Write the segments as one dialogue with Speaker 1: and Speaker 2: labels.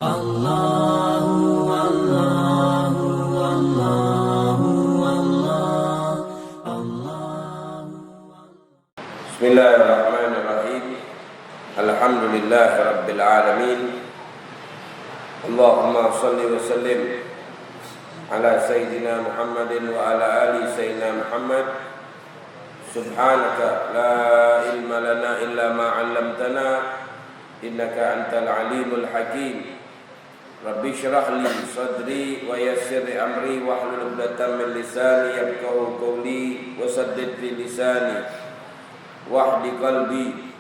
Speaker 1: Allahu Allahu Allahu Allah Allah.
Speaker 2: Bismillahirrahmanirrahim. Alhamdulillahi rabbil alamin. Allahumma shalli wa sallim ala sayyidina Muhammadin wa ala ali sayyidina Muhammad. Subhanaka la ilma lana illa ma 'allamtana innaka antal alimul hakim. Rabbi syrah li sadri wa yassir li amri wahlul 'uqdatam min lisani yafqahu qawli wa saddid fi lisani wahdi qalbi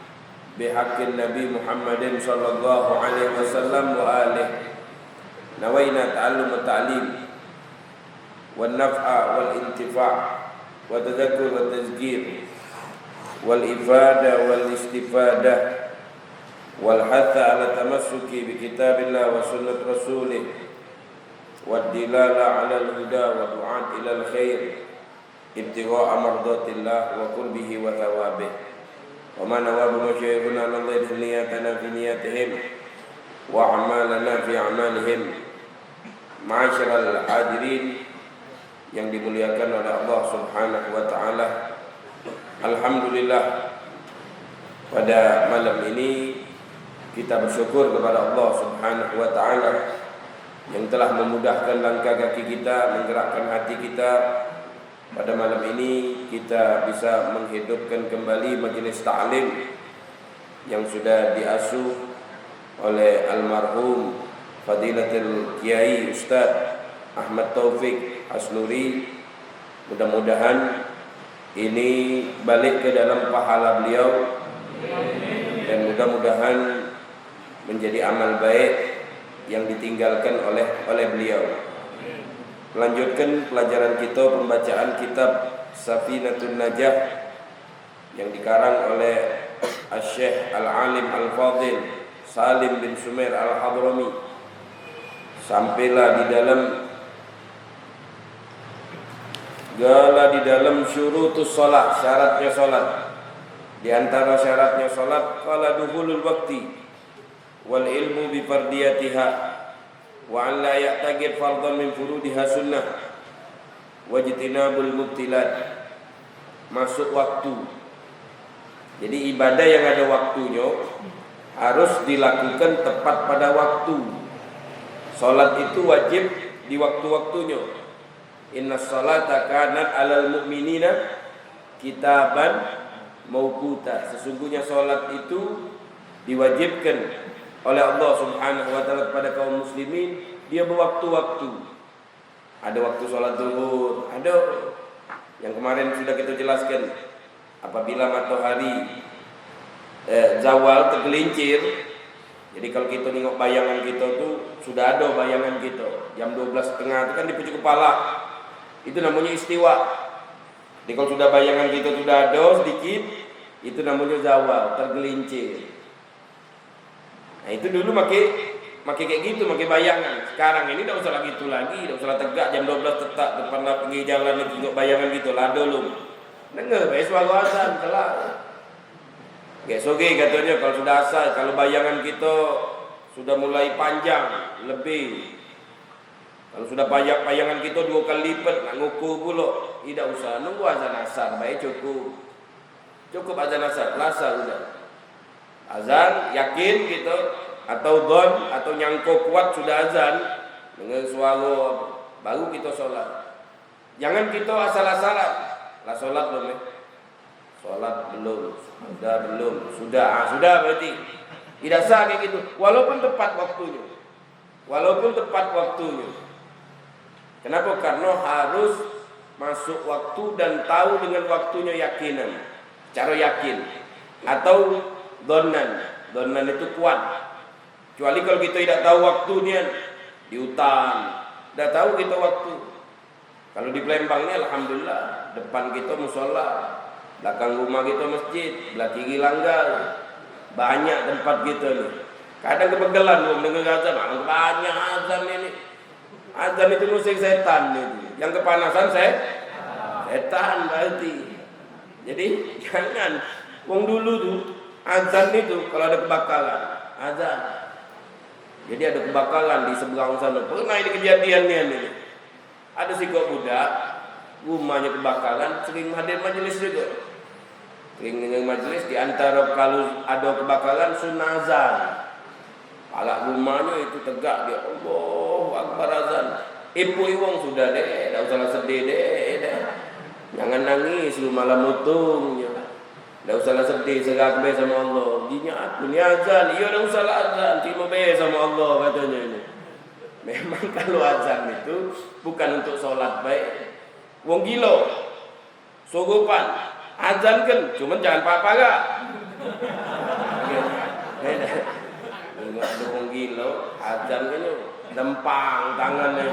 Speaker 2: bihaqqin nabi Muhammadin sallallahu alaihi wasallam wa alihi. Nawaina ta'allum wa ta'lim wal naf'a wal intifa' wa tadhakkur wa tazkir wal ifada wal istifadah wal hatha ala tamassuki bi kitabillah wa sunnat rasulih wad dilala ala al-huda wa du'at ila al-khair ibtigha'a mardatillah wa qurbihi wa thawabih. Wa man nawabu masyayikhuna nadhir niyatana fi niyatihim wa a'malana fi a'malihim. Ma'asyiral hadirin yang dimuliakan oleh Allah Subhanahu wa taala. Alhamdulillah, pada malam ini kita bersyukur kepada Allah Subhanahu wa taala yang telah memudahkan langkah kaki kita, menggerakkan hati kita. Pada malam ini kita bisa menghidupkan kembali majelis ta'lim yang sudah diasuh oleh almarhum Fadilatul Kiai Ustaz Ahmad Taufik Asnuri. Mudah-mudahan ini balik ke dalam pahala beliau dan mudah-mudahan menjadi amal baik yang ditinggalkan oleh beliau. Melanjutkan pelajaran kita, pembacaan kitab Safinatun Najah yang dikarang oleh Asy-Syaikh Al-Alim Al-Fadil Salim bin Sumair Al-Hadrami. Sampailah di dalam syurutus salat, syaratnya salat. Di antara syaratnya salat qala dukhulul waqti wal ilmu bi fardiyatiha wa an la ya'taqid fardhan min furudiha sunnah wajtinabul mubtilat. Masuk waktu. Jadi ibadah yang ada waktunya harus dilakukan tepat pada waktu. Salat itu wajib di waktu-waktunya. Innas salata kanat 'alal mu'minina kitaban mauquta. Sesungguhnya salat itu diwajibkan oleh Allah Subhanahu wa taala kepada kaum muslimin, dia berwaktu-waktu. Ada waktu salat zuhur, ada yang kemarin sudah kita jelaskan. Apabila matahari zawal tergelincir, jadi kalau kita tengok bayangan kita tuh sudah ada bayangan kita. Jam 12.30 itu kan di pucuk kepala. Itu namanya istiwa. Jadi kalau sudah bayangan kita sudah ada sedikit, itu namanya zawal, tergelincir. Nah itu dulu pakai kayak gitu, pakai bayangan. Sekarang ini tidak usah lagi itu lagi, tidak usah tegak jam 12 tetap depan pergi jalan itu tengok bayangan gitu, lah dulu. Dengar baik suara azan telah. Soge katanya kalau sudah asal, kalau bayangan kita sudah mulai panjang lebih. Kalau sudah bayangan kita 2 kali lipat, nak ngukur pula, tidak usah nunggu azan asar, baik cukup azan asar, asar sudah. Azan yakin gitu atau don atau nyangkut kuat sudah azan dengan suara baru kita sholat. Jangan kita asal-asalan. Lah sholat belum? Sholat belum. Sudah berarti tidak sah kayak gitu. Walaupun tepat waktunya. Kenapa? Karena harus masuk waktu dan tahu dengan waktunya yakinan. Cara yakin atau donan itu kuat. Kecuali kalau kita tidak tahu waktunya di hutan, tidak tahu kita waktu. Kalau di Palembang ini alhamdulillah, depan kita musola, belakang rumah kita masjid, belah kiri langgar, banyak tempat kita nih. Kadang kepegelan belum dengar azan, banyak azan ini. Azan itu musik setan itu. Yang kepanasan setan berarti. Jadi jangan. Wong dulu tuh azan itu kalau ada kebakaran azan Jadi ada kebakaran di seberang sana. Pernah ini kejadiannya ini. Ada si kok budak, rumahnya kebakaran, sering hadir majelis juga. Sering majelis di antara kalau ada kebakaran sunnah azan. Palak rumahnya itu tegak dia, Allahu Akbar azan. Ibu wong sudah deh, tak usah sedih deh. Jangan nangis lu malam utungnya. Tak usah sedih, segak be sama Allah. Dinya aku ni azan, iya tak usah azan, terima be sama Allah katanya ini. Memang kalau azan itu bukan untuk sholat baik. Wong gilo, sogopan, azan kan, cuman jangan apa-apa. Ada wong gilo, azan kan dempang tangannya.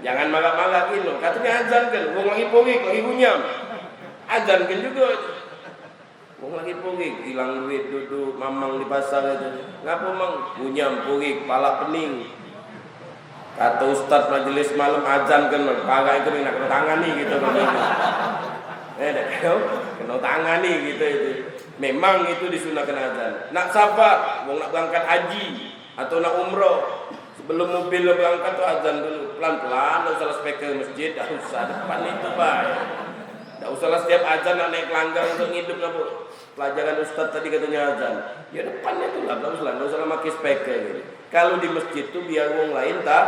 Speaker 2: Jangan marah-marah gilo, katanya azan kan, wong lagi porik, lagi hunyam. Azan kan juga. Wong lagi purik, hilang duit duduk mamang di pasar itu. Ngapa mang? Punyam purik, pala pening. Kata ustaz majelis malam azan kan, pakai itu nak kena tangani gitu. Kena tangani gitu itu. Memang itu disunahkan azan. Nak sabar, wong nak berangkat haji atau nak umroh, sebelum mobil berangkat tuh azan dulu pelan-pelan, tak usah speaker masjid, tak usah depan itu baik. Tak usahlah setiap azan nak naik langgar untuk ngidup lah bu. Pelajaran ustaz tadi katanya azan. Ya depannya tu lah, tak usahlah pakai speaker gitu. Kalau di masjid tu biar orang lain tak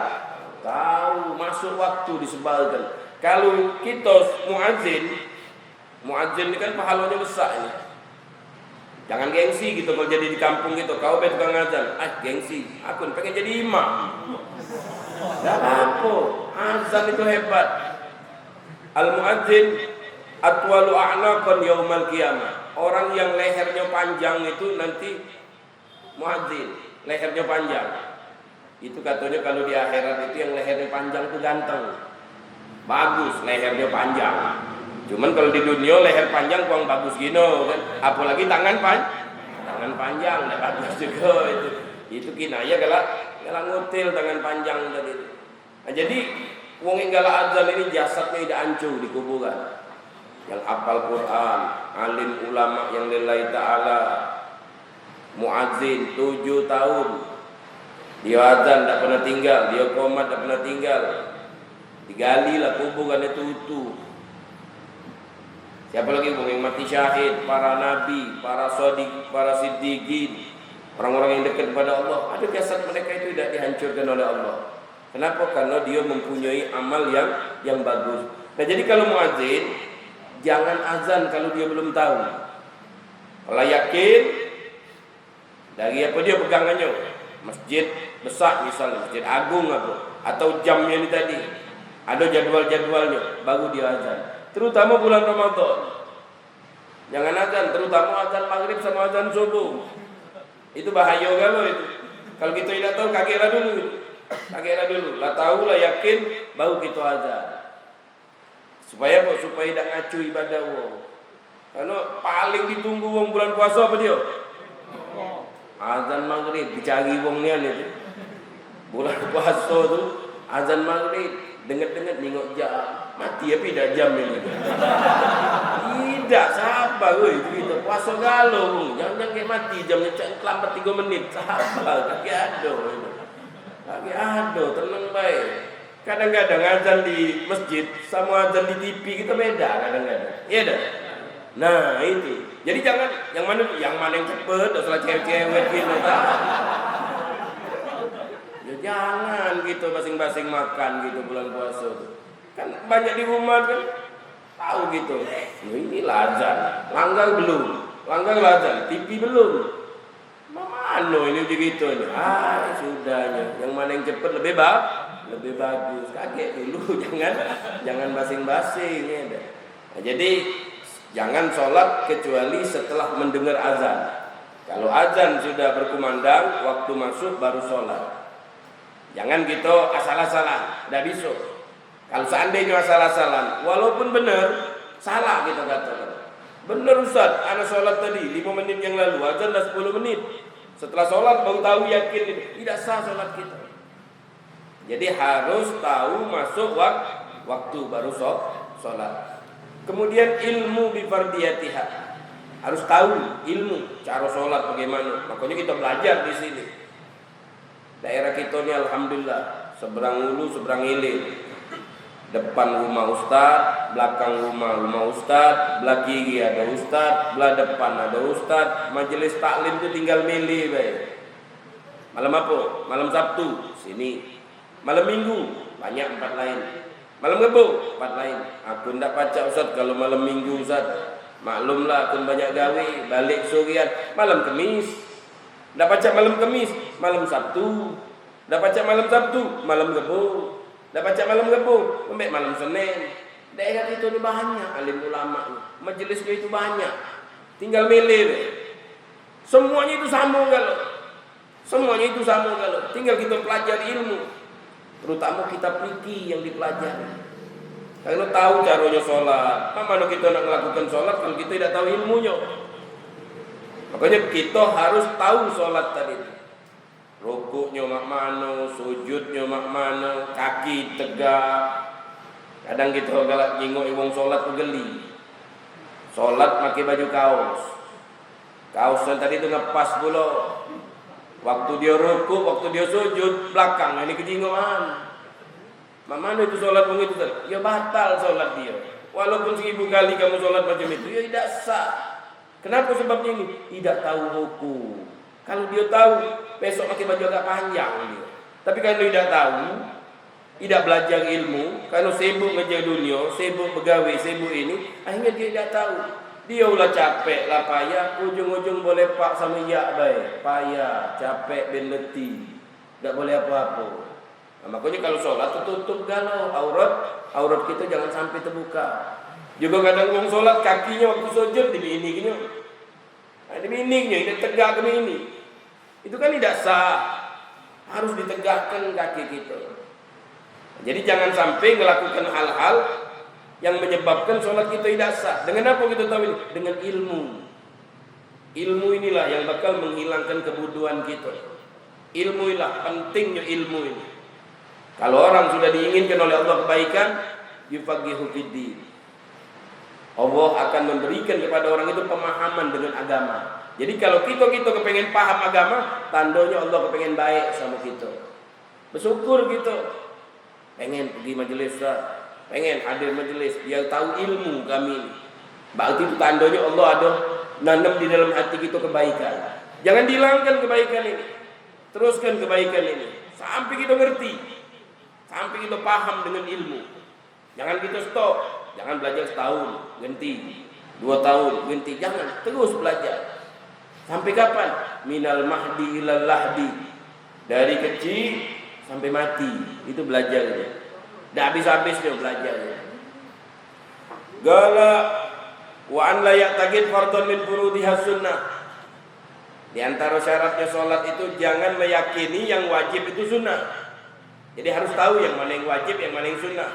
Speaker 2: tahu, masuk waktu disebarkan. Kalau kita muadzin ini kan pahalanya besar ini. Jangan gengsi gitu kalau jadi di kampung gitu. Kau tukang azan, gengsi. Aku pengen jadi imam. Dah apa? Azan itu hebat. Al-muadzin atwalu a'naqan yaumal qiyamah. Orang yang lehernya panjang itu nanti muadzin, lehernya panjang. Itu katanya kalau di akhirat itu yang lehernya panjang itu ganteng. Bagus lehernya panjang. Cuman kalau di dunia leher panjang kurang bagus gino kan. Apalagi tangan panjang, enggak bagus juga itu. Itu kinaya galak ngutil tangan panjang tadi. Nah, jadi wong yang galak azan ini jasadnya tidak hancur di kuburan. Yang hafal Quran, alim ulama yang lillahi ta'ala, muadzin 7 tahun. Dia azan tak pernah tinggal, dia qomat tak pernah tinggal. Digali lah kuburan itu utuh. Siapa lagi yang mati syahid, para nabi, para shodiq, para siddiqin, orang-orang yang dekat kepada Allah, ada jasad mereka itu tidak dihancurkan oleh Allah. Kenapa? Karena dia mempunyai amal yang bagus. Nah, jadi kalau muadzin jangan azan kalau dia belum tahu. Kalau yakin dari apa dia pegangannya, masjid besar misalnya, masjid agung atau jamnya ini tadi, ada jadwal-jadwalnya, baru dia azan. Terutama bulan Ramadan. Jangan azan, terutama azan maghrib sama azan subuh. Itu bahaya kalau itu. Kalau kita tidak tahu kagelah dulu. Lah tahu lah yakin, baru kita azan. Supaya apa? Supaya tidak ngacu ibadah wong. Karena paling ditunggu wong bulan puasa apa dia? Azan maghrib dicari wongnya itu. Bulan puasa tu azan maghrib dengar-dengar nengok jam. Mati tapi dah jam ini. Tidak sabar itu kita puasa galau. Jangan kayak mati jamnya terlambat 3 menit. Sabar kaki ado tenang baik. Kadang-kadang azan di masjid sama azan di TV kita beda kadang-kadang. Iya dah. Nah itu. Jadi jangan yang mana yang cepet, salah cewek-cewek gitu. Ya jangan gitu masing-masing makan gitu bulan puasa. Kan banyak di rumah kan tahu gitu. Ini azan, langgar belum, azan, TV belum. Mana ini begitu nih? Sudahnya. Yang mana yang cepet lebih bagus. Kaget dulu, jangan basing-basing ya. Nah, jadi jangan sholat kecuali setelah mendengar azan. Kalau azan sudah berkumandang, waktu masuk baru sholat. Jangan gitu asal-asalan, tidak bisa. Kalau seandainya asal-asalan, walaupun benar, salah kita katakan. Benar Ustaz, ana sholat tadi 5 menit yang lalu, azan dah 10 menit. Setelah sholat baru tahu yakin tidak sah sholat kita. Jadi harus tahu masuk waktu baru sholat. Kemudian ilmu bifardiyatiha. Harus tahu ilmu cara sholat bagaimana. Makanya kita belajar di sini. Daerah kita ini alhamdulillah seberang hulu seberang hilir. Depan rumah ustad, belakang rumah ustad, belah kiri ada ustad, belah depan ada ustad. Majelis taklim itu tinggal milih baik. Malam apa? Malam Sabtu sini. Malam Minggu banyak tempat lain. Malam Rebo tempat lain. Aku ndak baca ustad kalau malam Minggu ustad. Maklumlah aku banyak gawe, balik sorean. Malam Kamis ndak baca malam Kamis, malam Sabtu. Ndak baca malam Sabtu, malam Rebo. Dah baca malam Rebo, sampai malam Senin. Daerah itu ni banyak alim ulama, majelis itu banyak. Tinggal milih. Semuanya itu sama kalau. Semuanya itu sama kalau. Tinggal kita pelajari ilmu. Terutama kitab fikih yang dipelajari. Kalau tahu caranya sholat, mana kita nak melakukan sholat kalau kita tidak tahu ilmunya. Makanya kita harus tahu sholat tadi. Rukuknya mak mano, sujudnya mak mano, kaki tegak. Kadang kita galak nyingok wong salat geli. Salat pakai baju kaos. Kaos yang tadi itu ngepas pula. Waktu dia rukuk, waktu dia sujud, belakang ini kejingoan. Mak mano itu salat wong itu kan? Ya batal salat dia. Walaupun 1000 kali kamu salat macam itu, ya tidak sah. Kenapa sebabnya ini? Tidak tahu hukum. Kalau dia tahu, besok pakai baju agak panjang dia. Tapi kalau tidak tahu, tidak belajar ilmu, kalau sibuk kerja dunia, sibuk pegawai, sibuk ini, akhirnya dia tidak tahu. Dia ulah capek lah payah, ujung-ujung boleh pak sama ya baik. Payah, capek, ben letih. Tidak boleh apa-apa. Nah, makanya kalau sholat tutup galau aurat kita jangan sampai terbuka. Juga kadang orang sholat kakinya waktu sujud di ini gini. Ada miningnya, ini tegak ke ini. Itu kan tidak sah. Harus ditegakkan kaki kita. Jadi jangan sampai melakukan hal-hal yang menyebabkan sholat kita tidak sah. Dengan apa kita tahu ini? Dengan ilmu. Ilmu inilah yang bakal menghilangkan kebodohan kita. Ilmu inilah pentingnya ilmu ini. Kalau orang sudah diinginkan oleh Allah kebaikan, yufaqihu fiddin. Allah akan memberikan kepada orang itu pemahaman dengan agama. Jadi kalau kita kepengen paham agama, tandanya Allah kepengen baik sama kita. Bersyukur kita. Pengen pergi majelis, pengen hadir majelis, dia tahu ilmu kami ini. Berarti itu tandanya Allah ada nanam di dalam hati kita kebaikan. Jangan dihilangkan kebaikan ini. Teruskan kebaikan ini sampai kita ngerti. Sampai kita paham dengan ilmu. Jangan kita stop. Jangan belajar setahun, ganti. 2 tahun, ganti. Jangan, terus belajar. Sampai kapan? Minal mahdi ilal lahdi. Dari kecil sampai mati. Itu belajarnya. Dah habis-habisnya belajarnya. Gala wa an la ya'taqid fardhan min furudihas sunnah. Di antara syaratnya sholat itu jangan meyakini yang wajib itu sunnah. Jadi harus tahu yang mana yang wajib, yang mana yang sunnah.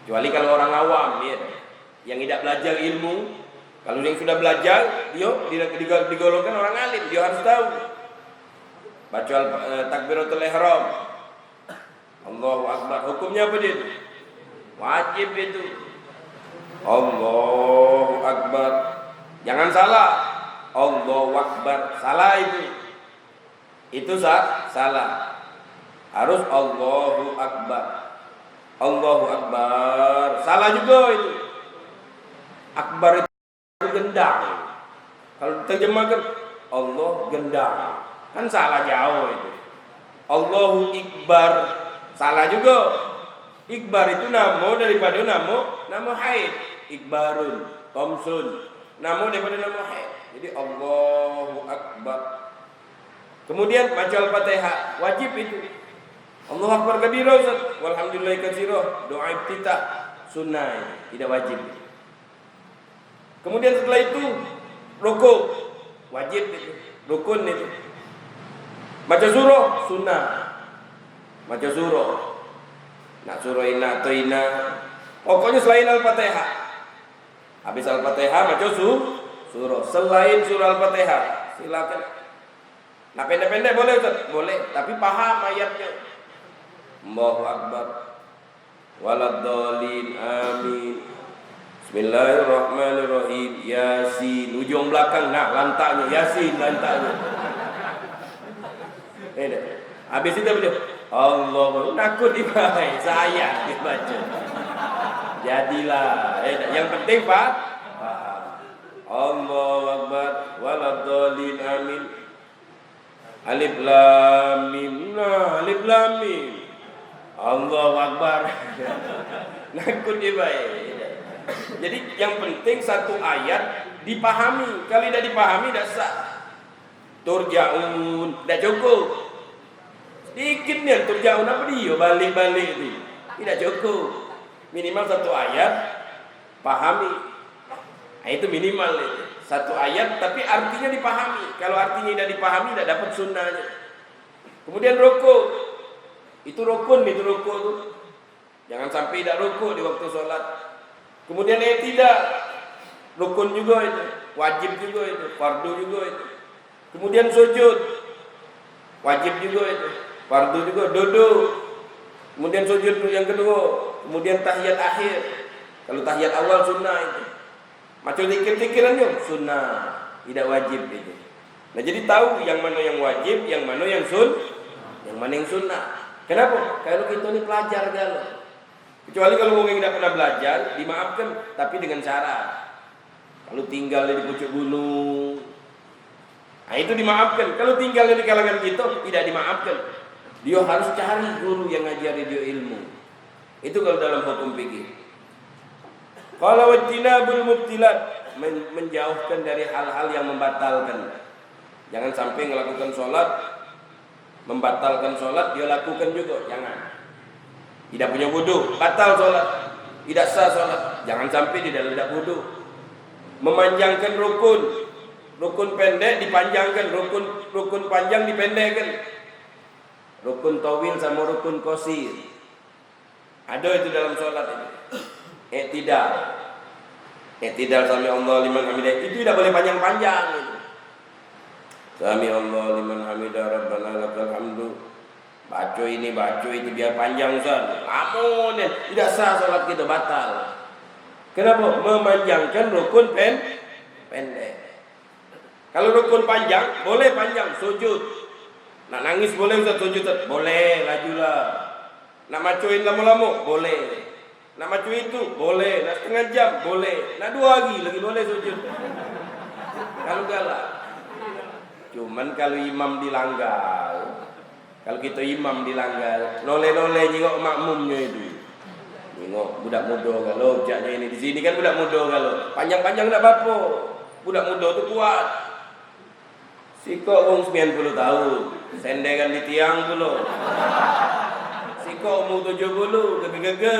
Speaker 2: Kecuali kalau orang awam, ya, yang tidak belajar ilmu. Kalau yang sudah belajar, dia digolongkan orang alim, dia harus tahu. Baca takbiratul ihram. Allahu akbar. Hukumnya apa dia? Wajib itu. Allahu akbar. Jangan salah. Allahu akbar. Salah itu. Itu salah. Harus Allahu akbar. Allahu akbar. Salah juga itu. Akbar itu gendang. Kalau terjemahkan Allah gendang, kan salah jauh itu. Allahu Ikbar, salah juga. Ikbar itu nama daripada nama haid. Ikbarun, Tomsun, nama daripada nama haid. Jadi Allahu Akbar. Kemudian baca Al-Fatihah, wajib itu. Allahu Akbar kabira, walhamdulillah katsira, doa iftitah, sunnah, tidak wajib. Kemudian setelah itu rukuk, wajib itu, rukun itu. Baca surah, sunnah. Baca surah. Nak surah inna atau inna. Pokoknya selain Al-Fatihah. Habis Al-Fatihah baca surah. Selain surah Al-Fatihah, silakan. Nah pendek-pendek boleh Ustaz? Boleh, tapi paham ayatnya. Allahu Akbar. Waladdallin, amin. Bismillahirrahmanirrahim. Yasin. Ujung belakang, nah lantaknya Yasin lantaknya. Ini. Habis itu beliau Allah nakut dibaca saya dibaca. Jadilah. Yang penting Pak. Allahu Akbar waladhdallin amin. Alif lam mim. Nah, alif lam mim. Allahu Akbar. Nakut dibaca. Jadi yang penting satu ayat dipahami. Kalau tidak dipahami tidak sah. Turja'un tidak cukup. Sedikit nih turja'un apa dia balik-balik itu. Tidak cukup. Minimal satu ayat pahami. Nah, itu minimal itu. Satu ayat tapi artinya dipahami. Kalau artinya tidak dipahami tidak dapat sunnahnya. Kemudian rukuk. Itu rukun itu rukuk itu. Jangan sampai tidak rukuk di waktu sholat. Kemudian tidak rukun juga itu, wajib juga itu, fardu juga itu. Kemudian sujud, wajib juga itu, fardu juga, duduk. Kemudian sujud yang kedua, kemudian tahiyat akhir. Kalau tahiyat awal sunnah itu. Macam zikir-zikirannya sunnah, tidak wajib itu. Nah jadi tahu yang mana yang wajib, yang mana yang sunnah. Kenapa? Kalau kita ini pelajar galau. Kecuali kalau orang yang tidak pernah belajar, dimaafkan, tapi dengan syarat. Kalau tinggal di pucuk gunung, nah itu dimaafkan. Kalau tinggal di kalangan kita, tidak dimaafkan. Dia harus cari guru yang ngajari dia ilmu. Itu kalau dalam hukum fikih. Kalau wajtinabul mubtilat, menjauhkan dari hal-hal yang membatalkan. Jangan sampai melakukan sholat, membatalkan sholat, dia lakukan juga. Jangan. Tidak punya wudu, batal sholat, tidak sah sholat. Jangan sampai tidak wudu. Memanjangkan rukun pendek dipanjangkan, rukun panjang dipendekkan. Rukun tawil sama rukun qasir. Ada itu dalam sholat ini. I'tidal sami Allah liman hamidah. Itu tidak boleh panjang-panjang itu. Sami Allah liman hamidah rabbana lakal hamdu. Baca ini, baca itu biar panjang Ustaz. Amun, tidak sah salat kita batal. Kenapa? Memanjangkan rukun pendek. Kalau rukun panjang, boleh panjang sujud. Nak nangis boleh Ustaz sujud? Boleh, lajulah. Nak macuin lama-lama? Boleh. Nak macuin itu? Boleh. Nak setengah jam? Boleh. Nak 2 lagi boleh sujud. Kalau galak. Cuman kalau imam dilanggar, kalau kita imam dilanggar, noleh-noleh jengok makmumnya itu. Jengok budak muda kalau jaknya ini di sini kan budak muda kalau. Panjang-panjang enggak apa-apa. Budak muda itu kuat. Siko wong 90 tahun, sendengan di tiang dulu. Siko umur 70, gege-gege.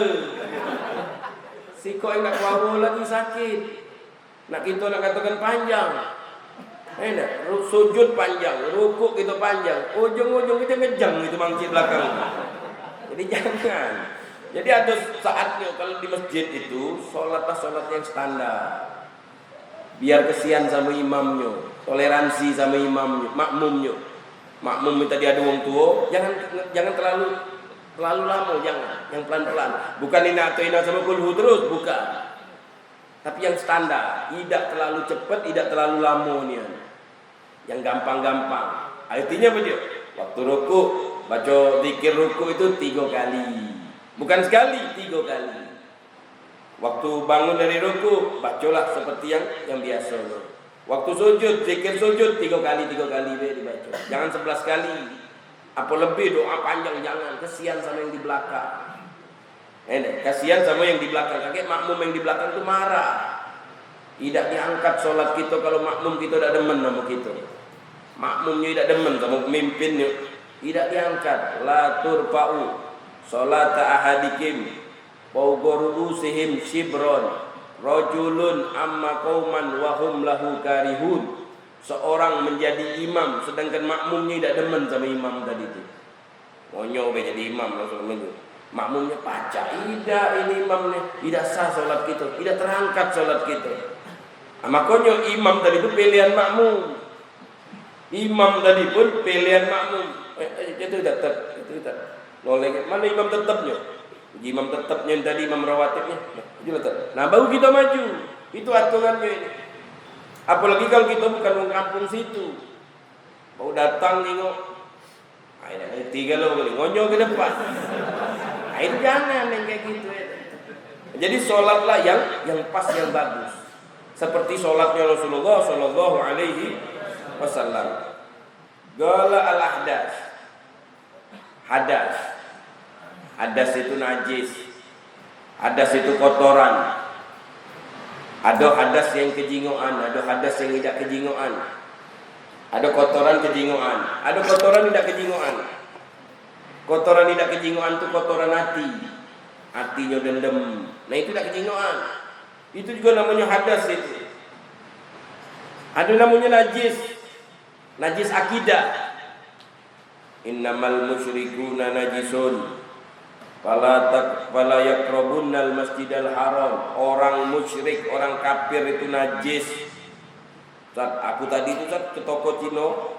Speaker 2: Siko enggak kuat lagi sakit. Nak kita nak katakan panjang. Enak, sujud panjang, rukuk itu panjang, ujung-ujung kita ngejang itu masjid belakang. Jadi jangan. Jadi ada saatnya kalau di masjid itu sholat yang standar. Biar kesian sama imamnya, toleransi sama imamnya, makmumnya. Makmum minta dia ada wong tua, jangan terlalu lama, jangan. Yang pelan-pelan. Bukan ina sama kulhu terus, bukan. Tapi yang standar, tidak terlalu cepat, tidak terlalu lama nih. Yang gampang-gampang. Artinya apa dia? Waktu rukuk, baca zikir rukuk itu 3 kali. Bukan sekali, 3 kali. Waktu bangun dari rukuk, bacalah seperti yang biasa. Waktu sujud, zikir sujud 3 kali dibaca. Jangan 11 kali. Apa lebih doa panjang jangan. Kasihan sama yang di belakang. Kasihan sama yang di belakang. Kakek makmum yang di belakang itu marah. Tidak diangkat sholat kita kalau makmum kita tidak demen sama kita. Makmumnya tidak demen sama pemimpinnya. Tidak diangkat. La turfa'u sholata ahadikim fawqa sihim shibron rajulun amma qauman wa hum lahu karihun. Seorang menjadi imam sedangkan makmumnya tidak demen sama imam tadi itu. Monyok jadi imam langsung itu. Makmumnya pacak. Tidak ini imamnya. Tidak sah sholat kita. Tidak terangkat sholat kita. Makanya imam tadi itu pilihan makmum. Imam tadi pun pilihan makmum. Itu tetap. Noleng. Mana imam tetapnya? Imam tetapnya tadi imam rawatibnya. Itu tetap. Nah baru kita maju. Itu aturannya ini. Apalagi kalau kita bukan orang kampung situ. Mau datang tengok. tiga lo kali ngonyong ke depan. Nah, itu jangan yang kayak gitu ya. Jadi sholatlah yang pas, yang bagus. Seperti sholatnya Rasulullah Shallallahu Alaihi Wasallam. Gala al-ahdas. Hadas. Hadas itu najis. Hadas itu kotoran. Ada hadas yang kejingoan, ada hadas yang tidak kejingoan. Ada kotoran kejingoan, ada kotoran tidak kejingoan. Kotoran tidak kejingoan itu kotoran hati. Hatinya dendam. Nah itu tidak kejingoan. Itu juga namanya hadas itu. Ada namanya najis. Najis akidah. Innamal musyrikuna najisun. Fala yaqrabunnal masjidal haram. Orang musyrik, orang kafir itu najis. Saat aku tadi itu ke toko Cino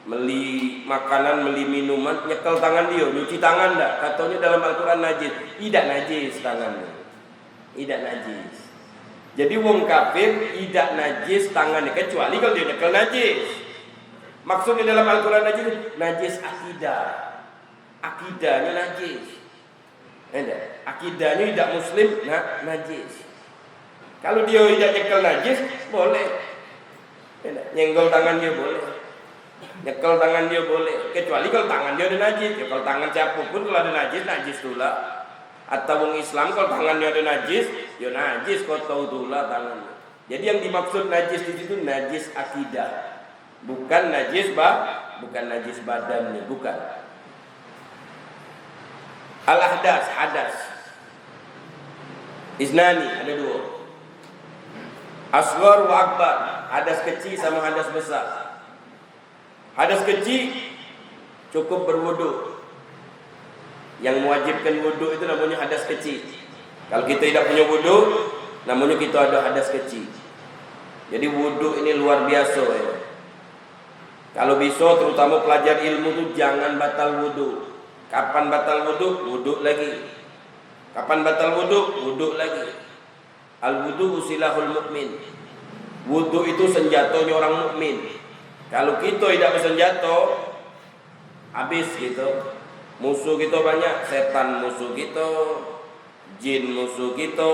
Speaker 2: beli makanan, beli minuman, nyekel tangan dia, nyuci tangan enggak? Katanya dalam Al-Qur'an najis. Tidak najis tangannya. Tidak najis. Jadi wong kafir tidak najis tangannya kecuali kalau dia nyekel najis. Maksudnya dalam Al-Qur'an najis akidah. Akidahnya najis. Akidahnya tidak muslim, najis. Kalau dia tidak nyekel najis, boleh. Nyenggol tangan dia boleh. Nyekel tangan dia boleh. Kecuali kalau tangan dia ada najis. Ya kalau tangan siapapun kalau ada najis, najis tulah. Atau wong Islam kalau tangannya ada najis, ya najis kau tahu tulah tangannya. Jadi yang dimaksud najis di situ najis akidah. Bukan najis bukan najis badannya, bukan. Al-ahdas, hadas. Isnani, ada dua. Asghar wa akbar, hadas kecil sama hadas besar. Hadas kecil cukup berwudu. Yang mewajibkan wudu itu namanya hadas kecil. Kalau kita tidak punya wudu, namanya kita ada hadas kecil. Jadi wudu ini luar biasa ya. Kalau bisa terutama pelajar ilmu itu jangan batal wudu. Kapan batal wudu? Wudu lagi. Kapan batal wudu? Wudu lagi. Al-wudu silahul mukmin. Wudu itu senjatanya orang mukmin. Kalau kita tidak bersenjata, habis gitu. Musuh kita banyak, setan musuh kita, jin musuh kita,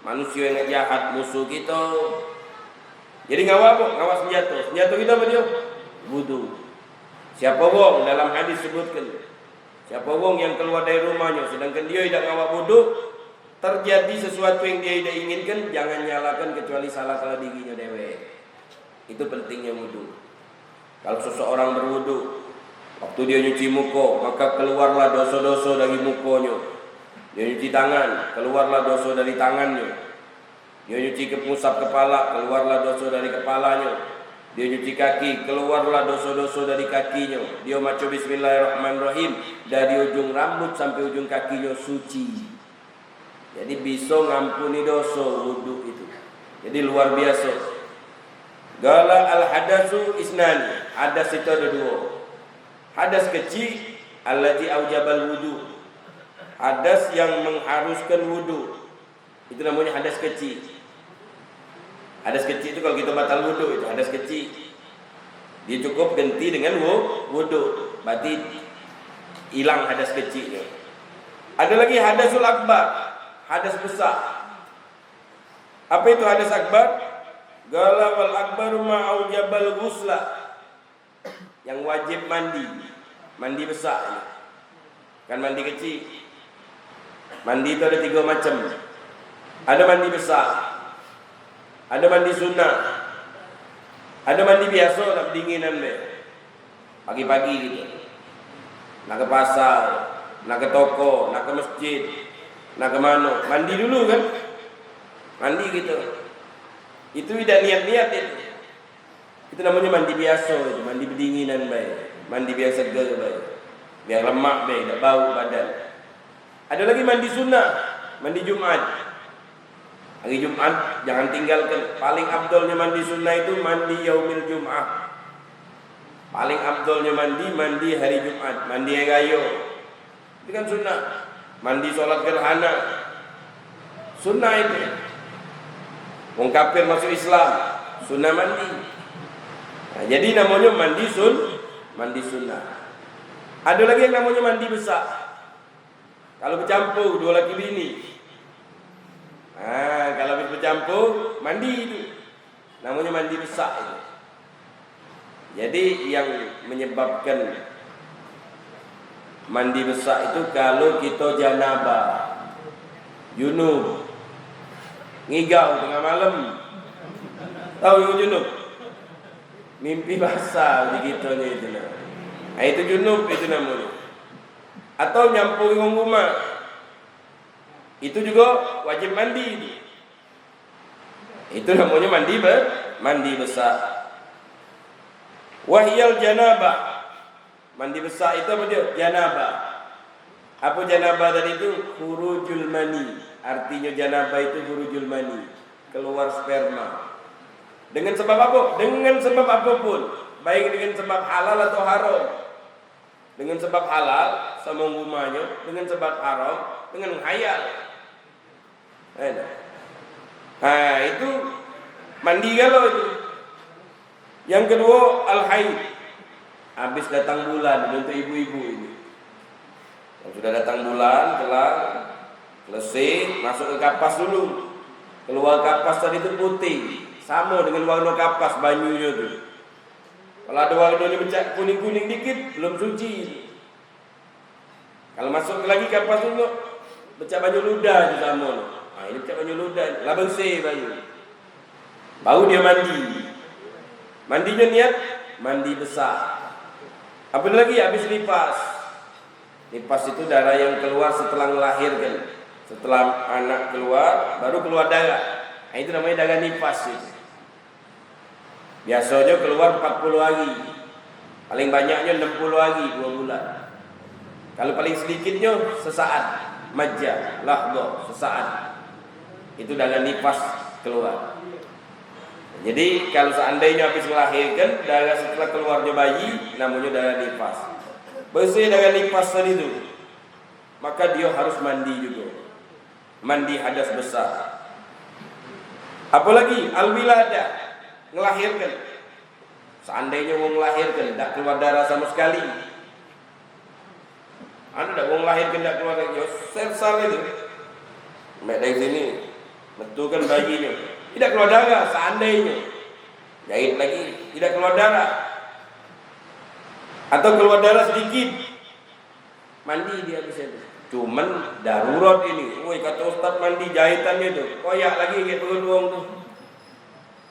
Speaker 2: manusia yang jahat musuh kita. Jadi ngawas senjata. Senjata kita apa dia? Wudu. Siapa wong dalam hadis sebutkan? Siapa wong yang keluar dari rumahnya sedangkan dia tidak ngawak wudu, terjadi sesuatu yang dia tidak inginkan, jangan nyalakan kecuali salah dirinya dewe. Itu pentingnya wudu. Kalau seseorang berwudu, waktu dia nyuci muka, maka keluarlah dosa-dosa dari mukanya. Dia nyuci tangan, keluarlah dosa dari tangannya. Dia nyuci musab kepala, keluarlah dosa dari kepalanya. Dia nyuci kaki, keluarlah dosa-dosa dari kakinya. Dia maca bismillahirrahmanirrahim, dari ujung rambut sampai ujung kakinya suci. Jadi bisa ngampuni dosa wudu itu. Jadi luar biasa. Gala al-hadasu isnani. Hadas itu ada dua. Hadas kecil allati aujabal wudu. Hadas yang mengharuskan wudu. Itu namanya hadas kecil. Hadas kecil itu kalau kita batal wudu itu hadas kecil. Dia cukup ganti dengan wudu. Berarti hilang hadas kecilnya. Ada lagi hadasul akbar, hadas besar. Apa itu hadas akbar? Gala wal akbaru ma'aujabal ghusla. Yang wajib mandi. Mandi besar. Kan mandi kecil. Mandi itu ada 3 macam. Ada mandi besar. Ada mandi sunnah. Ada mandi biasa, tak dinginan deh. Pagi-pagi gitu. Nak ke pasar, nak ke toko, nak ke masjid, nak ke mana. Mandi dulu kan. Mandi gitu. Itu tidak niat-niat itu. Itu namanya mandi biasa itu. Mandi berdinginan baik. Mandi biar segar baik. Biar lemak baik, tak bau badan. Ada lagi mandi sunnah. Mandi Jumat. Hari Jumat jangan tinggalkan. Paling afdolnya mandi sunnah itu mandi yaumil Jum'ah. Paling afdolnya mandi hari Jumat, mandi hari raya. Itu kan sunnah. Mandi sholat gerhana. Sunnah itu. Wong kafir masuk Islam, sunnah mandi. Nah, jadi namanya mandi sunnah. Ada lagi yang namanya mandi besar. Kalau bercampur dua laki bini. Kalau habis bercampur mandi itu. Namanya mandi besar itu. Jadi yang menyebabkan mandi besar itu kalau kita janabah, junub, ngigau tengah malam. Tahu yang junub? Mimpi basah begitunya itu. Nah, itu junub itu namanya. Atau nyampur dengan rumah. Itu juga wajib mandi. Itu namanya mandi besar. Wahyal janabah. Mandi besar itu apa dia? Janabah. Apa janabah tadi itu? Khurujul mani. Artinya janabah itu khurujul mani, keluar sperma. Dengan sebab apa? Dengan sebab apapun. Baik dengan sebab halal atau haram. Dengan sebab halal sama rumahnya, dengan sebab haram, dengan menghayal. Nah, itu mandi galau itu. Yang kedua al-haid. Habis datang bulan untuk ibu-ibu ini. Yang sudah datang bulan, kelar, selesai, masuk ke kapas dulu. Keluar kapas tadi itu putih, sama dengan warna kapas banyunya tu. Kalau ada warnanya becak kuning-kuning dikit, belum suci. Kalau masuk lagi kapas dulu, becak baju ludah tu sama. Nah, ini becak baju ludah, lah bersih baju. Baru dia mandi. Mandinya niat mandi besar. Apa lagi? Habis lipas. Lipas itu darah yang keluar setelah melahirkan. Setelah anak keluar, baru keluar darah. Nah, itu namanya darah nifas itu. Biasanya keluar 40 hari. Paling banyaknya 60 hari, 2 bulan. Kalau paling sedikitnya sesaat. Majah, lahdoh, sesaat. Itu darah nifas keluar. Jadi kalau seandainya habis melahirkan, darah setelah keluarnya bayi namanya darah nifas. Bersih darah nifas tadi itu, maka dia harus mandi juga. Mandi hadas besar. Apalagi al-wiladah, melahirkan. Seandainya mau melahirkan tidak keluar darah sama sekali. Ada tidak mau melahirkan tidak keluar darah, sersal itu. Mek dari sini, betulkan bayinya. Tidak keluar darah seandainya. Jahit lagi, tidak keluar darah. Atau keluar darah sedikit. Mandi dia bisa itu. Cuman darurat ini. Woi, kata Ustaz mandi jahitannya itu. Koyak lagi kayak perluang tuh.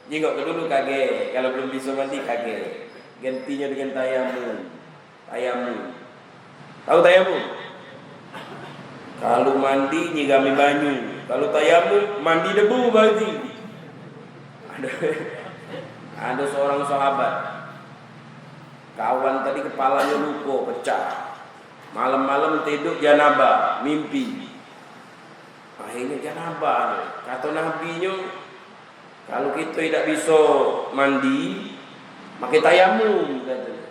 Speaker 2: Jengok ke dulu kage. Kalau belum bisa mandi kage. Gantinya dengan tayamum. Tayamum. Tahu tayamum? Kalau mandi nyigami banyu. Kalau tayamum mandi debu berarti. Ada seorang sahabat, kawan tadi kepalanya luka, pecah. Malam-malam tidur janabah, mimpi. Akhirnya janabah. Kata nabinya, kalau kita tidak bisa mandi, pakai tayamum katanya.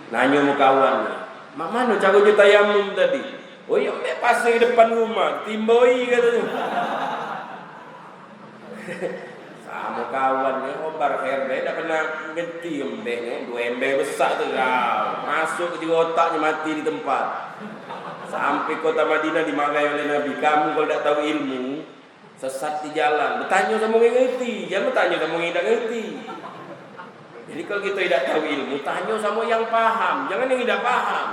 Speaker 2: Nanya sama kawannya, "Mak mana caranya tayamum tadi?" "Oh ya, pasang di depan rumah, timboi," katanya. Sama kawan ni obar herbe dah pernah ngerti embehnya, 2 ember besar tu kau. Masuk di otaknya mati di tempat. Sampai kota Madinah dimarahi oleh Nabi, "Kamu kalau tak tahu ilmu, sesat di jalan. Bertanya sama orang ngerti, jangan bertanya sama orang tidak ngerti." Jadi kalau kita tidak tahu ilmu, tanya sama yang paham, jangan yang tidak paham.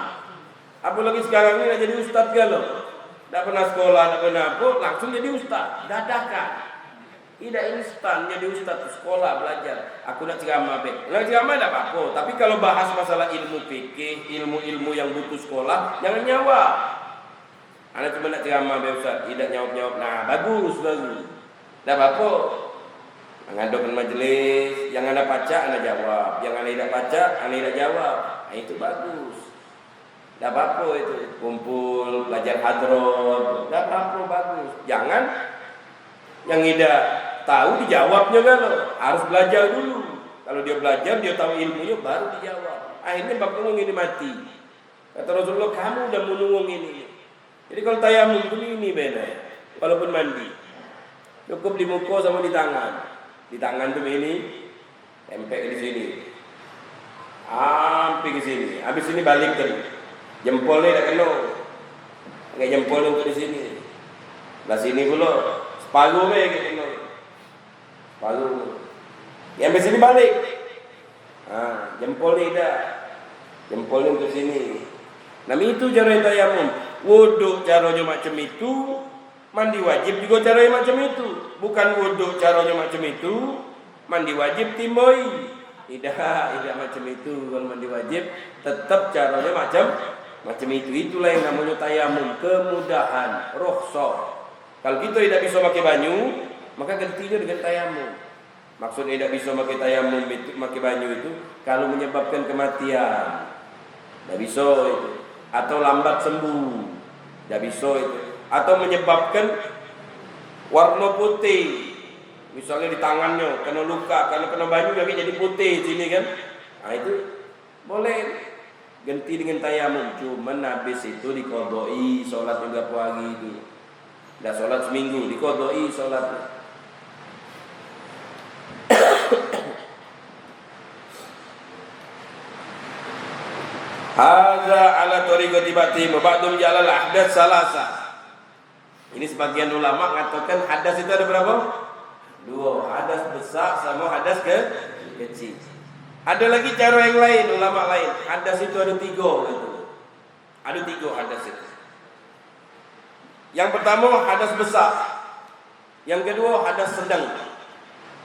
Speaker 2: Apalagi sekarang ini jadi ustaz galau. Tak pernah sekolah, tak pernah apa, langsung jadi ustaz, dadakan. Tidak instan jadi ustaz, sekolah belajar. Aku nak ceramah be. Nak ceramah tak apa-apa, tapi kalau bahas masalah ilmu fikih, ilmu-ilmu yang butuh sekolah, jangan jawab. Anak cuma nak ceramah be ustaz, tidak jawab-jawab. Nah, bagus. Tak apa-apa. Mengadakan majelis, yang anda baca anda jawab, yang anda tidak baca anda tidak jawab. Nah, itu bagus. Tak apa-apa itu. Kumpul, belajar hadroh, tak apa-apa, bagus. Jangan yang tidak tahu dijawabnya kan, harus belajar dulu. Kalau dia belajar, dia tahu ilmunya baru dijawab. Akhirnya bab nunggu ini mati. Kata Rasulullah, kamu udah menunggu ini. Jadi kalau tayamum itu ini beda. Walaupun mandi, cukup di muka sama di tangan. Di tangan tuh ini, tempel di sini, sampai ke sini. Habis ini balik tadi. Jempolnya dah kena. Pakai jempol untuk di sini. Lah sini pula separuh kayak kena. Separuh. Yang di sini balik. Jempol ni dah. Jempol ni untuk sini. Nah itu cara tayamum. Wuduk caranya macam itu, mandi wajib juga caranya macam itu. Bukan wuduk caranya macam itu, mandi wajib timoi. Tidak macam itu. Kalau mandi wajib tetap caranya macam itu. Itulah yang namanya tayamum, kemudahan, rukhsah. Kalau kita tidak bisa pakai banyu, maka gantinya dengan tayamum. Maksudnya tidak bisa pakai tayamum itu, pakai banyu itu kalau menyebabkan kematian. Tidak bisa itu. Atau lambat sembuh. Tidak bisa itu. Atau menyebabkan warna putih. Misalnya di tangannya kena luka, karena kena banyu jadi putih sini kan. Nah itu boleh ganti dengan tayamum. Cuman habis itu dikodoi sholat juga pagi itu. Dah sholat seminggu dikodoi sholatnya. Hadza ala tariqati ba'dhim ba'dhum jalal ahdath salasa. Ini sebagian ulama mengatakan hadas itu ada berapa? 2. Hadas besar sama hadas kecil. Ada lagi cara yang lain, ulama lain. Hadas itu ada 3 gitu. Ada 3 hadas itu. Yang pertama hadas besar. Yang kedua hadas sedang.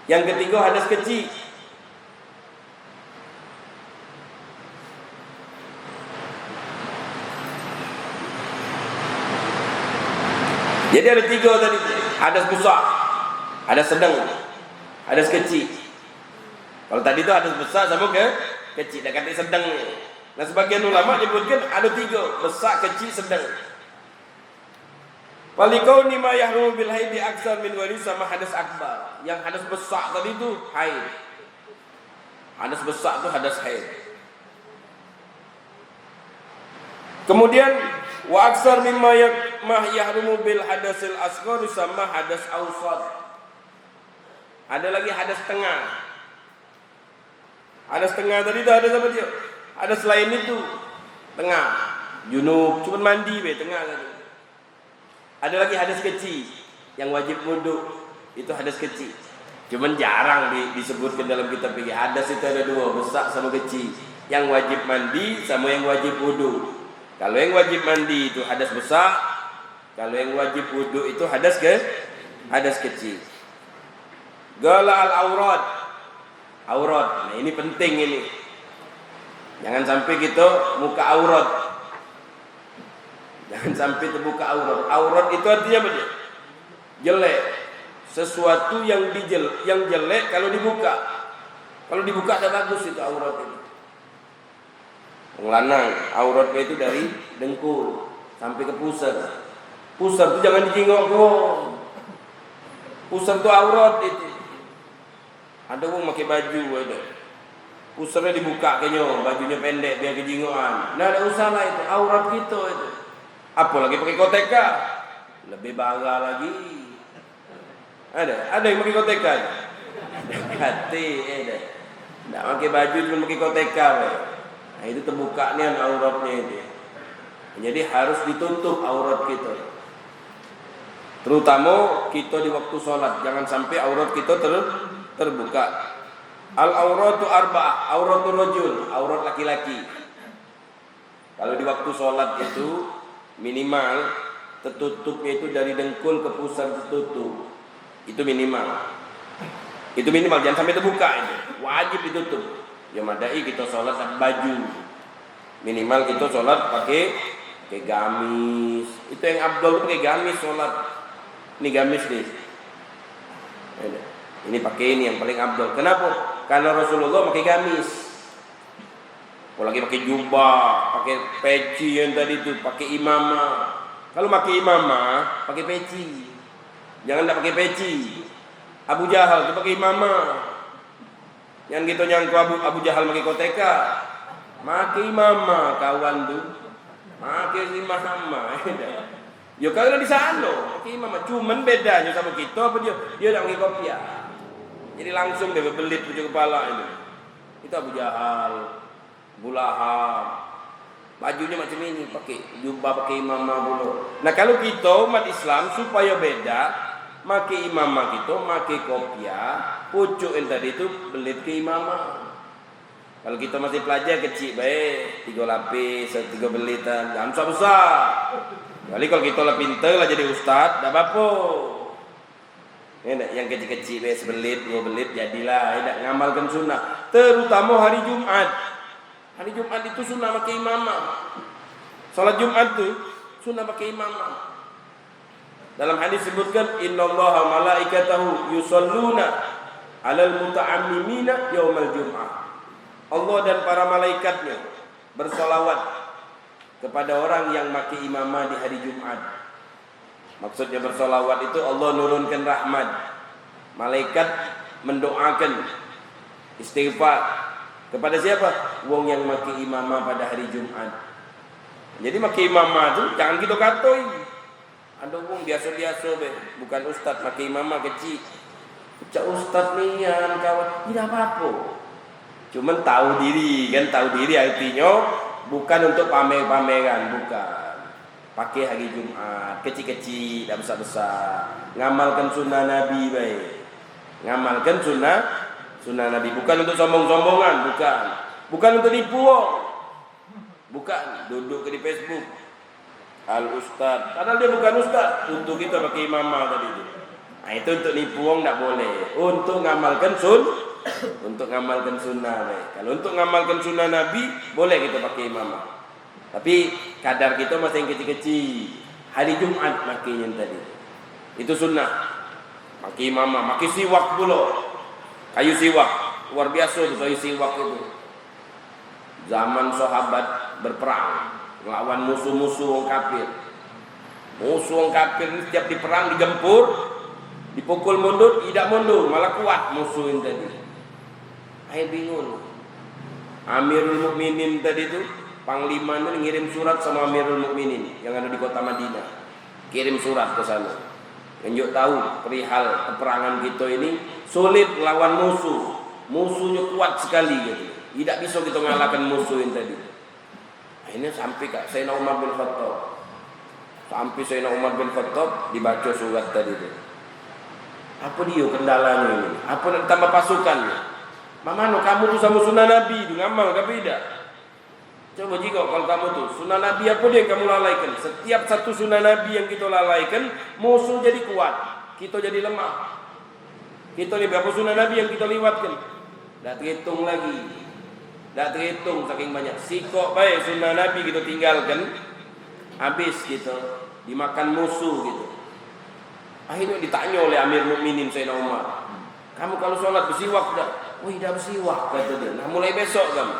Speaker 2: Yang ketiga hadas kecil. Jadi ada 3 tadi. Hadas besar, hadas sedang, hadas kecil. Kalau tadi itu hadas besar sama kecil, dah kata sedang. Nah sebagian ulama menyebutkan ada 3, besar, kecil, sedang. Walikauni ma yahrumu bil haidi aksar min wali sama hadas akbar. Yang hadas besar tadi itu haid. Hadas besar itu hadas haid. Kemudian wa aksar mimma yahrumu bil hadasil asghar sama hadas awsat. Ada lagi hadas tengah. Hadas tengah tadi itu ada apa dia? Ada selain itu tengah. Junub cuma mandi be tengah tadi. Ada lagi hadas kecil yang wajib wudu, itu hadas kecil. Cuman jarang disebutkan dalam kitab fikih. Hadas itu ada 2, besar sama kecil. Yang wajib mandi sama yang wajib wudu. Kalau yang wajib mandi itu hadas besar, kalau yang wajib wudu itu hadas kecil. Gala al-aurat. Aurat. Nah, ini penting ini. Jangan sampai kita muka aurat. Jangan sampai terbuka aurat. Aurat itu artinya apa dia? Jelek. Sesuatu yang jelek kalau dibuka. Kalau dibuka ada bagus itu aurat ini. Lanang, auratnya itu dari dengkul sampai ke pusar. Pusar itu jangan dijengok dong. Pusar itu aurat itu. Ada orang pakai baju ada. Pusarnya dibuka kayaknya, bajunya pendek biar kejingokan. Nah, ada usaha itu, aurat kita itu. Apalagi pakai koteka, lebih bangga lagi. Ada yang pakai koteka. Hati ada. Tidak pakai baju cuma pakai koteka. Nah, itu terbuka nih auratnya itu. Jadi harus ditutup aurat kita. Terutama kita di waktu sholat, jangan sampai aurat kita terbuka. Al-auratu arba'ah, auratul rajul, aurat laki-laki. Kalau di waktu sholat itu minimal tertutupnya itu dari dengkul ke pusar tertutup. Itu minimal. Itu minimal, jangan sampai terbuka itu. Wajib ditutup. Ya madai kita sholat pakai baju. Minimal kita sholat pakai gamis. Itu yang abdul pakai gamis sholat. Ini gamis nih. Ini pakai ini yang paling abdul. Kenapa? Karena Rasulullah pakai gamis. Apalagi pakai jubah, pakai peci yang tadi itu, pakai imamah. Kalau pakai imamah, pakai peci. Jangan tak pakai peci. Abu Jahal itu pakai imamah. Yang kita nyangka Abu Jahal pakai koteka. Pakai imamah kawan tu. Pakai imamah. Ya kalau di sana, pakai imamah. Cuman bedanya sama kita apa dia? Dia tak pakai kopiah. Jadi langsung dia berbelit pucuk kepala ini. Itu Abu Jahal, Abu Lahab. bajunya macam ini, pakai jubah, pakai imamah dulu. Nah kalau kita umat Islam supaya beda, pakai imamah kita, pakai kopiah, pucuk yang tadi itu belit ke imamah. Kalau kita masih pelajar kecil baik, 3 lapis, 3 belitan, jangan besar-besar. Kali kalau kita lah pintar lah jadi ustaz, tak apa-apa. Yang kecil-kecil baik, sebelit, 2 belit, jadilah. Tidak ngamalkan sunnah, terutama hari Jumat. Hari Jumat itu sunnah pakai imamah. Salat Jumat itu sunnah pakai imamah. Dalam hadis sebutkan innallaha malaikatahu yusalluna 'alal muta'ammimina yaumal jum'ah. Allah dan para malaikatnya bersolawat kepada orang yang pakai imamah di hari Jumat. Maksudnya bersolawat itu Allah nurunkan rahmat. Malaikat mendoakan istighfar kepada siapa? Wong yang maki imamah pada hari Jumat. Jadi maki imamah tu jangan kita katoi. Ada wong biasa-biasa be, bukan ustaz maki imamah kecil. Cak ustaz ni yang kawan, tidak apa-apa. Cuman tahu diri kan, tahu diri artinya bukan untuk pamer-pameran, bukan. Pakai hari Jumat, kecil-kecil, dah besar-besar. Ngamalkan sunnah Nabi baik. Ngamalkan sunnah Nabi, bukan untuk sombong-sombongan, bukan untuk nipu, bukan duduk di Facebook al ustaz, padahal dia bukan ustaz, untuk kita pakai imamah tadi itu. Nah itu untuk nipu orang tak boleh, untuk ngamalkan sunnah. Kalau untuk ngamalkan sunnah Nabi boleh kita pakai imamah, tapi kadar kita masih yang kecil-kecil. Hari Jumat makainya tadi itu sunnah, pakai imamah, pakai siwak pula. Kayu siwak, luar biasa tuh kayu siwak itu. Zaman sahabat berperang, melawan musuh-musuh orang kafir. Musuh orang kafir ini setiap diperang digempur, dipukul mundur, tidak mundur, malah kuat musuh ini tadi. Ayo bingung. Amirul Mukminin tadi itu, panglima itu ngirim surat sama Amirul Mukminin yang ada di kota Madinah. Kirim surat ke sana. Menunjuk tahu perihal peperangan kita ini sulit melawan musuh. Musuhnya kuat sekali gitu. Tidak bisa kita mengalahkan musuh yang tadi. Akhirnya sampai Kak Sayyidina Umar bin Khattab. Sampai Sayyidina Umar bin Khattab dibaca surat tadi itu. Apa dia kendalanya ini? Apa nak tambah pasukannya? Mamano kamu tu sama sunnah Nabi tu ngamal ke tidak? Coba jika kalau kamu tu sunnah Nabi apa dia yang kamu lalaikan? Setiap satu sunnah Nabi yang kita lalaikan, musuh jadi kuat, kita jadi lemah. Kita ni berapa sunnah Nabi yang kita lewatkan? Dah terhitung lagi. Dah terhitung saking banyak. Sikok baik sunnah Nabi kita tinggalkan, habis kita dimakan musuh gitu. Akhirnya ditanya oleh Amir Mukminin Sayyidina Umar, kamu kalau sholat bersiwak dah? Wih dah bersiwak kata dia. Nah mulai besok kamu.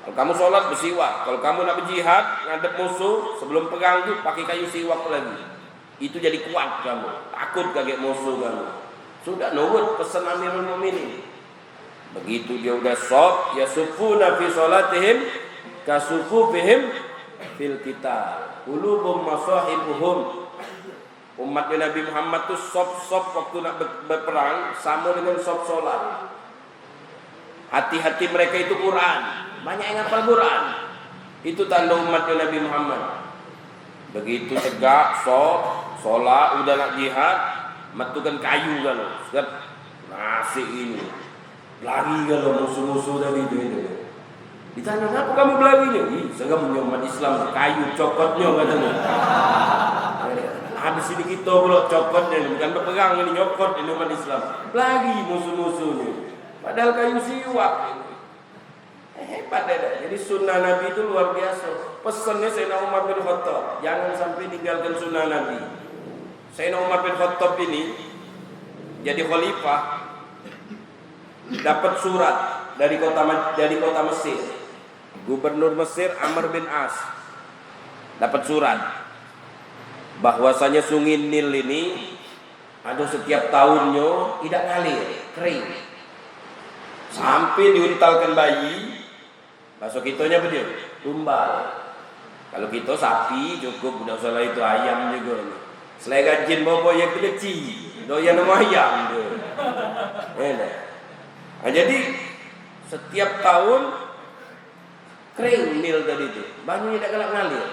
Speaker 2: Kalau kamu sholat bersiwak, kalau kamu nak berjihad ngadep musuh sebelum perang tu pakai kayu siwak lagi. Itu jadi kuat kamu, takut kaget musuh kamu. Sudah nurut pesan Amirul Mukminin. Begitu dia udah sholat, yasufuna fi sholatihim kasufufihim fil qital. Qulubum masahibuhum. Umatnya Nabi Muhammad tu sop-sop waktu nak berperang sama dengan sop sholat. Hati-hati mereka itu Quran. Banyak yang hafal Quran. Itu tanda umatnya Nabi Muhammad. Begitu tegak, sholat, udah nak jihad, matukan kayu kalau, nasi ini, lari kalau musuh-musuh tadi itu. Ditanya, kenapa kamu berlarinya? Ih, saya punya umat Islam, kayu cokotnya katanya. Habis ini kita pula cokotnya, bukan berperang ini nyokot ini umat Islam. Lari musuh-musuhnya. Padahal kayu siwak. Hebat dah. Jadi sunnah Nabi itu luar biasa. Pesannya Sayyidina Umar bin Khattab, jangan sampai tinggalkan sunnah Nabi. Sayyidina Umar bin Khattab ini jadi khalifah, dapat surat dari kota Mesir. Gubernur Mesir Amr bin As dapat surat bahwasanya sungai Nil ini ada setiap tahunnya tidak ngalir, kering. Sampai diuntalkan bayi, bahasa kitanya apa dia? Tumbal. Kalau kita sapi cukup, udah usah itu ayam juga. Selain jin bobo yang kecil, doyan sama ayam dia. Nah, jadi setiap tahun kering nil tadi itu, banyunya tidak galak ngalir.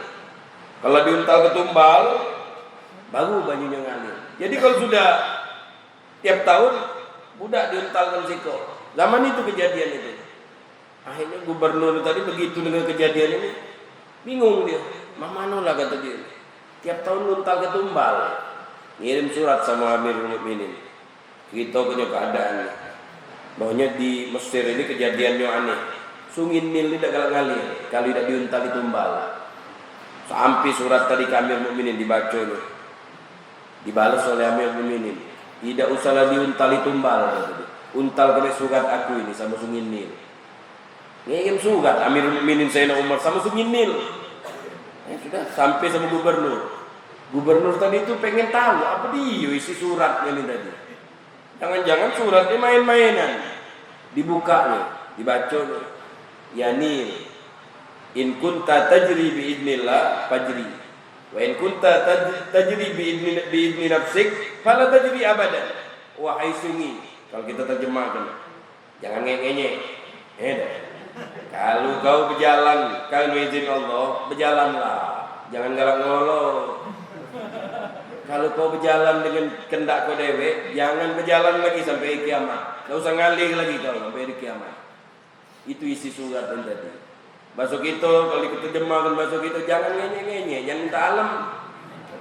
Speaker 2: Kalau diuntal ke tumbal, baru banyunya ngalir. Jadi kalau sudah tiap tahun budak diuntalkan siko. Zaman itu kejadian itu. Akhirnya gubernur tadi begitu dengan kejadian ini, bingung dia. Mamano lah kata dia. Tiap tahun untal ke tumbal. Ngirim surat sama Amirul Mukminin. Kita punya keadaannya. Bahwanya di Mesir ini kejadiannya aneh. Sungai Nil tidak galak ngalir kalau tidak diuntal di tumbal. Sampai surat tadi ke Amirul Mukminin dibaca nih. Dibalas oleh Amirul Mukminin. Tidak usahlah diuntal di tumbal. Untal kena surat aku ini sama Sungai Nil. Ngirim surat Amirul Mukminin Sayyidina Umar sama Sungai Nil. Ya sudah sampai sama gubernur. Gubernur tadi itu pengen tahu apa dia isi suratnya ini tadi. Jangan-jangan suratnya main-mainan. Dibuka nih, dibaca nih. Ya Nil, in kunta tajri bi idnillah fajri. Wa in kunta tajri bi idni nafsik fala tajri abadan. Wahai sungai, kalau kita terjemahkan, jangan ngek-ngek. Kalau kau berjalan, kalau izin Allah, berjalanlah. Jangan galak ngolok. Kalau kau berjalan dengan kendak kau dewe, jangan berjalan lagi sampai kiamat. Tidak usah ngalir lagi kau sampai di kiamat. Itu isi surat yang tadi. Masuk itu, kalau kita terjemahkan masuk itu, jangan ngenye-ngenye, jangan minta alam.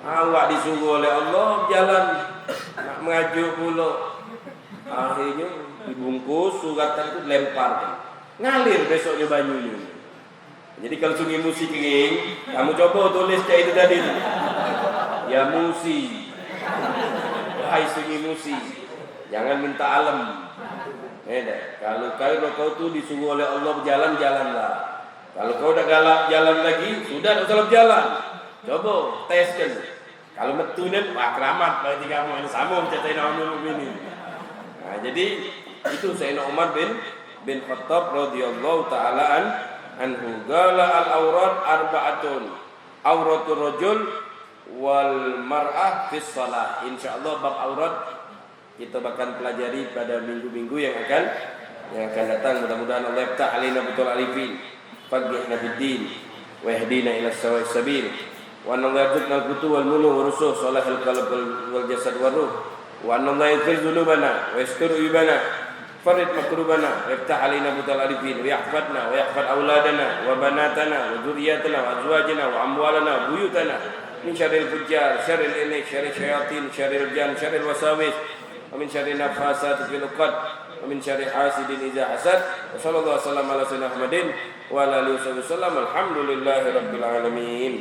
Speaker 2: Awak disuruh oleh Allah berjalan, nak mengajuk pula. Akhirnya dibungkus surat itu dilempar. Ngalir besoknya banyunya. Jadi kalau Sungai Musi kering, kamu coba tulis kayak itu tadi. Ya Musi, wahai Sungai Musi, jangan minta alam. Kalau kau tu disuruh oleh Allah berjalan, jalanlah. Kalau kau dah galak jalan lagi, sudah tak usah berjalan. Coba teskan. Kalau metunan, wah keramat bagi kamu ini sama macam Sayyidina Umar bin ini. Nah, jadi itu Sayyidina Umar bin Khattab radhiyallahu taala anhu. Gala al-aurat arba'atun. Auratul rajul wal mar'ah fis shalah. Insyaallah bab aurat kita bakal pelajari pada minggu-minggu yang akan datang. Mudah-mudahan Allah yaftah alaina betul alifin. Faqihna bid-din wa yahdina ila sawa'is sabil. Wa narzuqna al-qutu wal mulu wa rusuh salahul qalb wal jasad wa ruh. Wa anna yaghfir dhunubana wa yastur ibana. Farid makrubana wa yaftah alaina betul alifin wa yahfadna wa yahfad auladana wa banatana wa dzurriyyatana wa azwajana wa amwalana wa buyutana. Min syarril fujjar, syarril inik, syarril syayatin, syarril jan, syarril wasawis, wa min syarril nafasati fil uqad, wa min syarril hasidin idza hasad. Wa sallallahu alaihi wasallam ala sayyidina Muhammadin wa ala alihi wasallam. Alhamdulillahirabbil alamin.